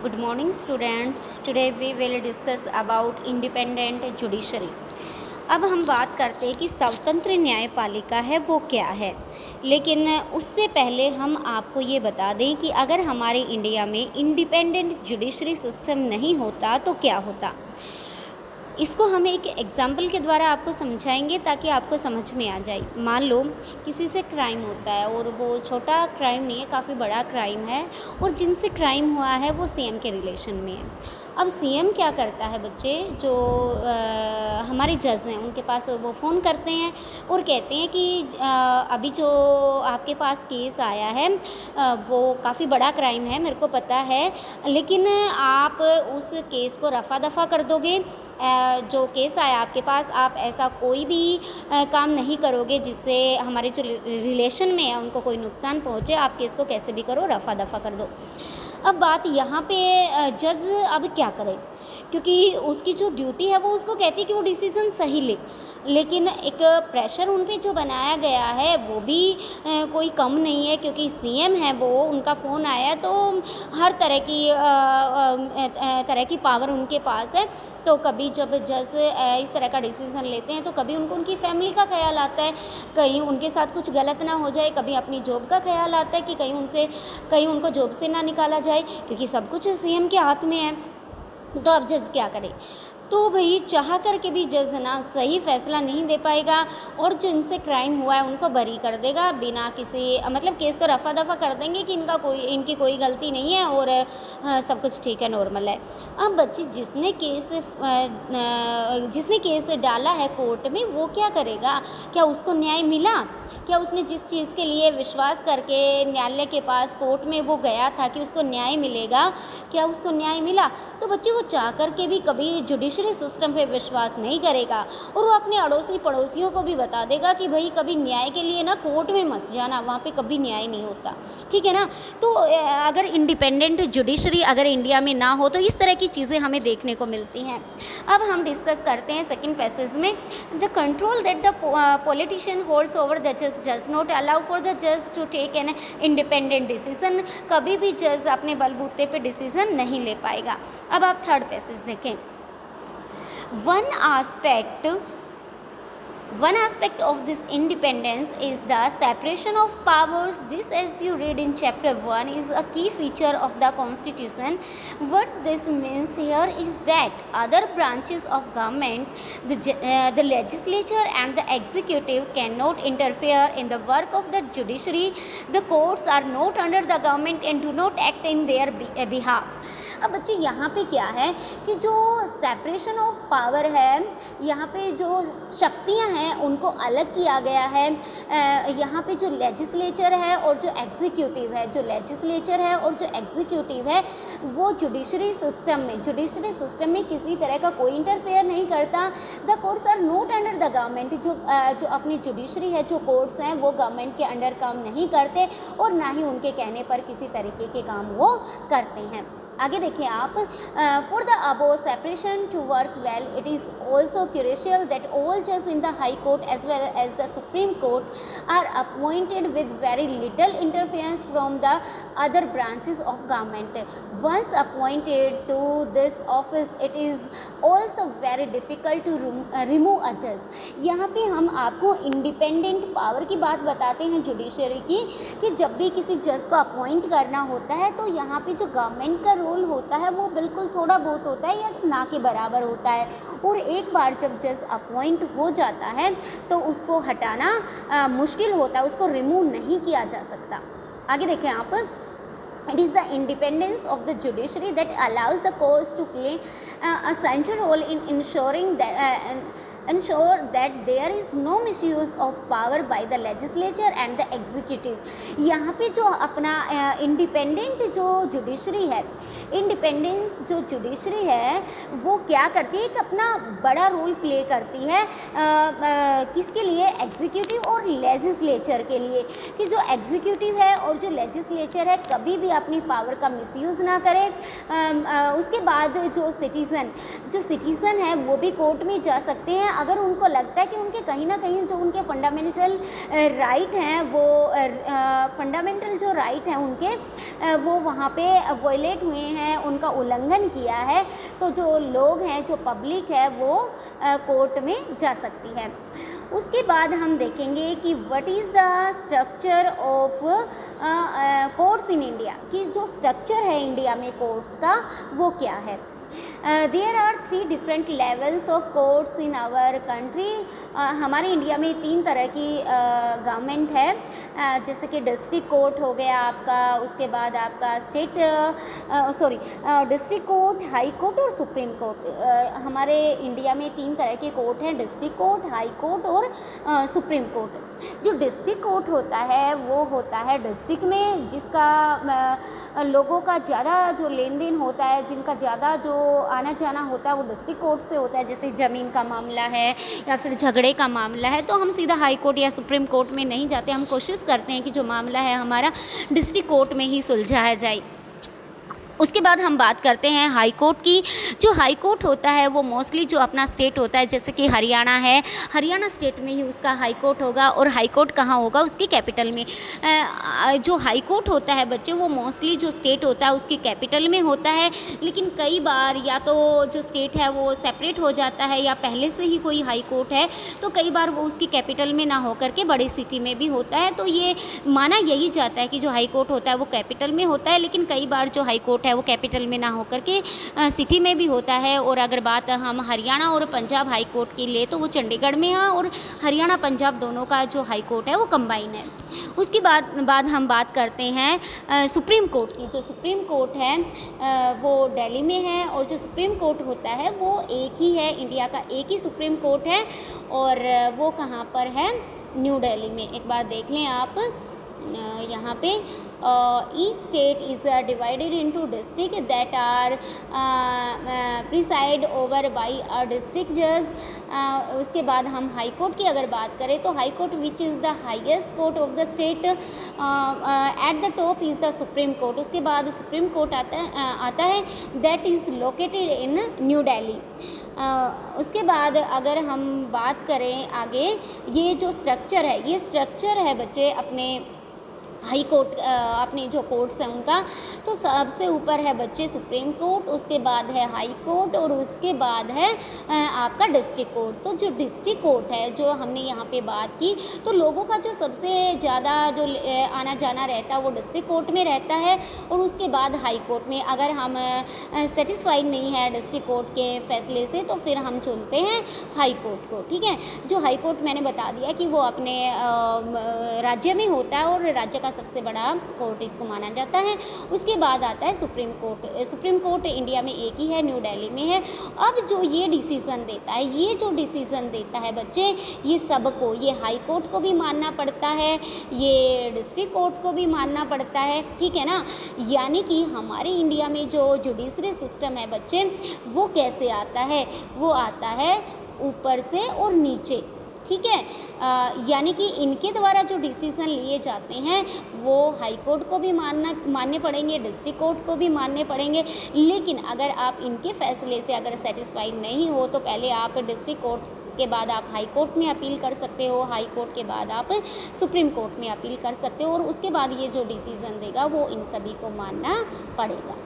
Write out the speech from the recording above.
Good morning students. Today we will discuss about independent judiciary. अब हम बात करते हैं कि स्वतंत्र न्यायपालिका है वो क्या है, लेकिन उससे पहले हम आपको ये बता दें कि अगर हमारे इंडिया में इंडिपेंडेंट जुडिशरी सिस्टम नहीं होता तो क्या होता। इसको हम एक एग्जाम्पल के द्वारा आपको समझाएंगे ताकि आपको समझ में आ जाए। मान लो किसी से क्राइम होता है और वो छोटा क्राइम नहीं है, काफ़ी बड़ा क्राइम है, और जिनसे क्राइम हुआ है वो सीएम के रिलेशन में है। अब सीएम क्या करता है, बच्चे जो हमारे जज हैं उनके पास वो फ़ोन करते हैं और कहते हैं कि अभी जो आपके पास केस आया है वो काफ़ी बड़ा क्राइम है, मेरे को पता है, लेकिन आप उस केस को रफ़ा दफ़ा कर दोगे। जो केस आया आपके पास, आप ऐसा कोई भी काम नहीं करोगे जिससे हमारे जो रिलेशन में है उनको कोई नुकसान पहुँचे। आप केस को कैसे भी करो, रफ़ा दफ़ा कर दो। अब बात यहाँ पे जज अब क्या करे, क्योंकि उसकी जो ड्यूटी है वो उसको कहती है कि वो डिसीज़न सही ले, लेकिन एक प्रेशर उन पे जो बनाया गया है वो भी कोई कम नहीं है, क्योंकि सीएम है वो, उनका फ़ोन आया तो हर तरह की पावर उनके पास है। तो कभी जब जज इस तरह का डिसीज़न लेते हैं तो कभी उनको उनकी फैमिली का ख्याल आता है, कहीं उनके साथ कुछ गलत ना हो जाए, कभी अपनी जॉब का ख्याल आता है कि कहीं उनको जॉब से ना निकाला जाए, क्योंकि सब कुछ सीएम के हाथ में है। तो अब जज क्या करे, तो भाई चाह कर के भी जज ना सही फैसला नहीं दे पाएगा और जो इनसे क्राइम हुआ है उनको बरी कर देगा बिना किसी, मतलब केस को रफ़ा दफ़ा कर देंगे कि इनकी कोई गलती नहीं है और सब कुछ ठीक है, नॉर्मल है। अब बच्ची जिसने केस डाला है कोर्ट में वो क्या करेगा, क्या उसको न्याय मिला? क्या उसने जिस चीज़ के लिए विश्वास करके न्यायालय के पास कोर्ट में वो गया था कि उसको न्याय मिलेगा, क्या उसको न्याय मिला? तो बच्चे वो चाह कर के भी कभी जुडिशरी सिस्टम पे विश्वास नहीं करेगा और वो अपने अड़ोसी पड़ोसियों को भी बता देगा कि भाई कभी न्याय के लिए ना कोर्ट में मत जाना, वहाँ पे कभी न्याय नहीं होता, ठीक है ना। तो अगर इंडिपेंडेंट जुडिशरी अगर इंडिया में ना हो तो इस तरह की चीज़ें हमें देखने को मिलती हैं। अब हम डिस्कस करते हैं सेकेंड पैसेज में, the control that the politician holds over the जज does not allow for the जज to take an independent decision. कभी भी जज अपने बलबूते पे डिसीजन नहीं ले पाएगा। अब आप थर्ड पैसेज देखें, One aspect of this independence is the separation of powers. This, as you read in chapter 1, is a key feature of the constitution. What this means here is that other branches of government, the legislature and the executive, cannot interfere in the work of the judiciary. The courts are not under the government and do not act in their behalf. अब बच्चे यहाँ पे क्या है कि जो separation of power है, यहाँ पे जो शक्तियाँ हैं उनको अलग किया गया है। यहाँ पे जो लेजिस्लेचर है और जो एग्जीक्यूटिव है, वो जुडिशरी सिस्टम में किसी तरह का कोई इंटरफेयर नहीं करता। The courts are not under the government, जो अपनी जुडिशरी है, जो कोर्ट्स हैं वो गवर्नमेंट के अंडर काम नहीं करते और ना ही उनके कहने पर किसी तरीके के काम वो करते हैं। आगे देखिए आप, for the above separation two work well it is also crucial that all जज in the high court as well as the supreme court are appointed with very little interference from the other branches of government. Once appointed to this office it is also very difficult to remove a जज। यहाँ पे हम आपको independent power की बात बताते हैं judiciary की, कि जब भी किसी जज को अपॉइंट करना होता है तो यहाँ पे जो गवर्नमेंट का रोल होता है वो बिल्कुल थोड़ा बहुत होता है या ना के बराबर होता है, और एक बार जब जज अपॉइंट हो जाता है तो उसको हटाना मुश्किल होता है, उसको रिमूव नहीं किया जा सकता। आगे देखें आप, it is the independence of the judiciary that allows the courts to play a central role in ensure that there is no misuse of power by the legislature and the executive। यहाँ पे जो अपना independent जो judiciary है वो क्या करती है, एक अपना बड़ा रोल प्ले करती है किसके लिए, एग्जीक्यूटिव और लेजिस्लेचर के लिए, कि जो एग्जीक्यूटिव है और जो लेजिस्लेचर है कभी भी अपनी पावर का मिसयूज़ ना करे। उसके बाद जो सिटीज़न है वो भी कोर्ट में जा सकते हैं अगर उनको लगता है कि उनके कहीं ना कहीं जो उनके फंडामेंटल राइट हैं, वो फंडामेंटल जो राइट हैं उनके वो वहाँ पे वायलेट हुए हैं, उनका उल्लंघन किया है, तो जो लोग हैं, जो पब्लिक है, वो कोर्ट में जा सकती है। उसके बाद हम देखेंगे कि what is the structure of courts in India, कि जो स्ट्रक्चर है इंडिया में कोर्ट्स का वो क्या है। There are 3 different levels of courts in our country. हमारे इंडिया में 3 तरह की गवर्नमेंट है, जैसे कि डिस्ट्रिक्ट कोर्ट हो गया आपका, उसके बाद आपका डिस्ट्रिक्ट कोर्ट, हाई कोर्ट और सुप्रीम कोर्ट। हमारे इंडिया में 3 तरह के कोर्ट हैं, डिस्ट्रिक्ट कोर्ट, हाई कोर्ट और सुप्रीम कोर्ट। जो डिस्ट्रिक्ट कोर्ट होता है वो होता है डिस्ट्रिक्ट में, जिसका लोगों का ज़्यादा जो लेन देन होता है, जिनका ज़्यादा जो आना जाना होता है वो डिस्ट्रिक्ट कोर्ट से होता है। जैसे ज़मीन का मामला है या फिर झगड़े का मामला है, तो हम सीधा हाई कोर्ट या सुप्रीम कोर्ट में नहीं जाते, हम कोशिश करते हैं कि जो मामला है हमारा डिस्ट्रिक्ट कोर्ट में ही सुलझाया जाए। उसके बाद हम बात करते हैं हाई कोर्ट की। जो हाई कोर्ट होता है वो मोस्टली जो अपना स्टेट होता है, जैसे कि हरियाणा है, हरियाणा स्टेट में ही उसका हाई कोर्ट होगा, और हाई कोर्ट कहाँ होगा, उसकी कैपिटल में। जो हाई कोर्ट होता है बच्चे, वो मोस्टली जो स्टेट होता है उसकी कैपिटल में होता है, लेकिन कई बार या तो जो स्टेट है वो सेपरेट हो जाता है, या पहले से ही कोई हाई कोर्ट है, तो कई बार वो उसकी कैपिटल में ना होकर के बड़ी सिटी में भी होता है। तो ये माना यही जाता है कि जो हाई कोर्ट होता है वो कैपिटल में होता है, लेकिन कई बार जो हाई कोर्ट है वो कैपिटल में ना होकर के सिटी में भी होता है। और अगर बात हम हरियाणा और पंजाब हाई कोर्ट की ले, तो वो चंडीगढ़ में है, और हरियाणा पंजाब दोनों का जो हाई कोर्ट है वो कंबाइन है। उसके बाद हम बात करते हैं सुप्रीम कोर्ट की। जो सुप्रीम कोर्ट है वो दिल्ली में है, और जो सुप्रीम कोर्ट होता है वो एक ही है, इंडिया का एक ही सुप्रीम कोर्ट है, और वो कहाँ पर है, न्यू दिल्ली में। एक बार देख लें आप यहाँ पे, each state is divided into district that are preside over by a district जज। उसके बाद हम हाई कोर्ट की अगर बात करें, तो high court which is the highest court of the state, at the top is the supreme court. उसके बाद सुप्रीम कोर्ट आता है that is located in new Delhi. उसके बाद अगर हम बात करें आगे, ये जो स्ट्रक्चर है, ये स्ट्रक्चर है बच्चे अपने हाई कोर्ट, अपने जो कोर्ट्स हैं उनका, तो सबसे ऊपर है बच्चे सुप्रीम कोर्ट, उसके बाद है हाई कोर्ट, और उसके बाद है आपका डिस्ट्रिक्ट कोर्ट। तो जो डिस्ट्रिक्ट कोर्ट है, जो हमने यहाँ पे बात की, तो लोगों का जो सबसे ज़्यादा जो आना जाना रहता है वो डिस्ट्रिक्ट कोर्ट में रहता है, और उसके बाद हाई कोर्ट में। अगर हम सेटिस्फाइड नहीं है डिस्ट्रिक्ट कोर्ट के फैसले से, तो फिर हम चुनते हैं हाई कोर्ट को, ठीक है। जो हाई कोर्ट मैंने बता दिया कि वो अपने राज्य में होता है, और राज्य का सबसे बड़ा कोर्ट इसको माना जाता है। उसके बाद आता है supreme court. Supreme court India में एक ही है, न्यू दिल्ली में है। अब जो ये डिसीज़न देता है, ये जो डिसीज़न देता है बच्चे, ये सबको, ये हाई कोर्ट को भी मानना पड़ता है, ये डिस्ट्रिक्ट कोर्ट को भी मानना पड़ता है, ठीक है ना। यानी कि हमारे इंडिया में जो जुडिशरी सिस्टम है बच्चे, वो कैसे आता है, वो आता है ऊपर से और नीचे, ठीक है। यानी कि इनके द्वारा जो डिसीज़न लिए जाते हैं वो हाई कोर्ट को भी मानने पड़ेंगे, डिस्ट्रिक्ट कोर्ट को भी मानने पड़ेंगे। लेकिन अगर आप इनके फैसले से अगर सेटिस्फाइड नहीं हो, तो पहले आप डिस्ट्रिक्ट कोर्ट के बाद आप हाई कोर्ट में अपील कर सकते हो, हाई कोर्ट के बाद आप सुप्रीम कोर्ट में अपील कर सकते हो, और उसके बाद ये जो डिसीज़न देगा वो इन सभी को मानना पड़ेगा।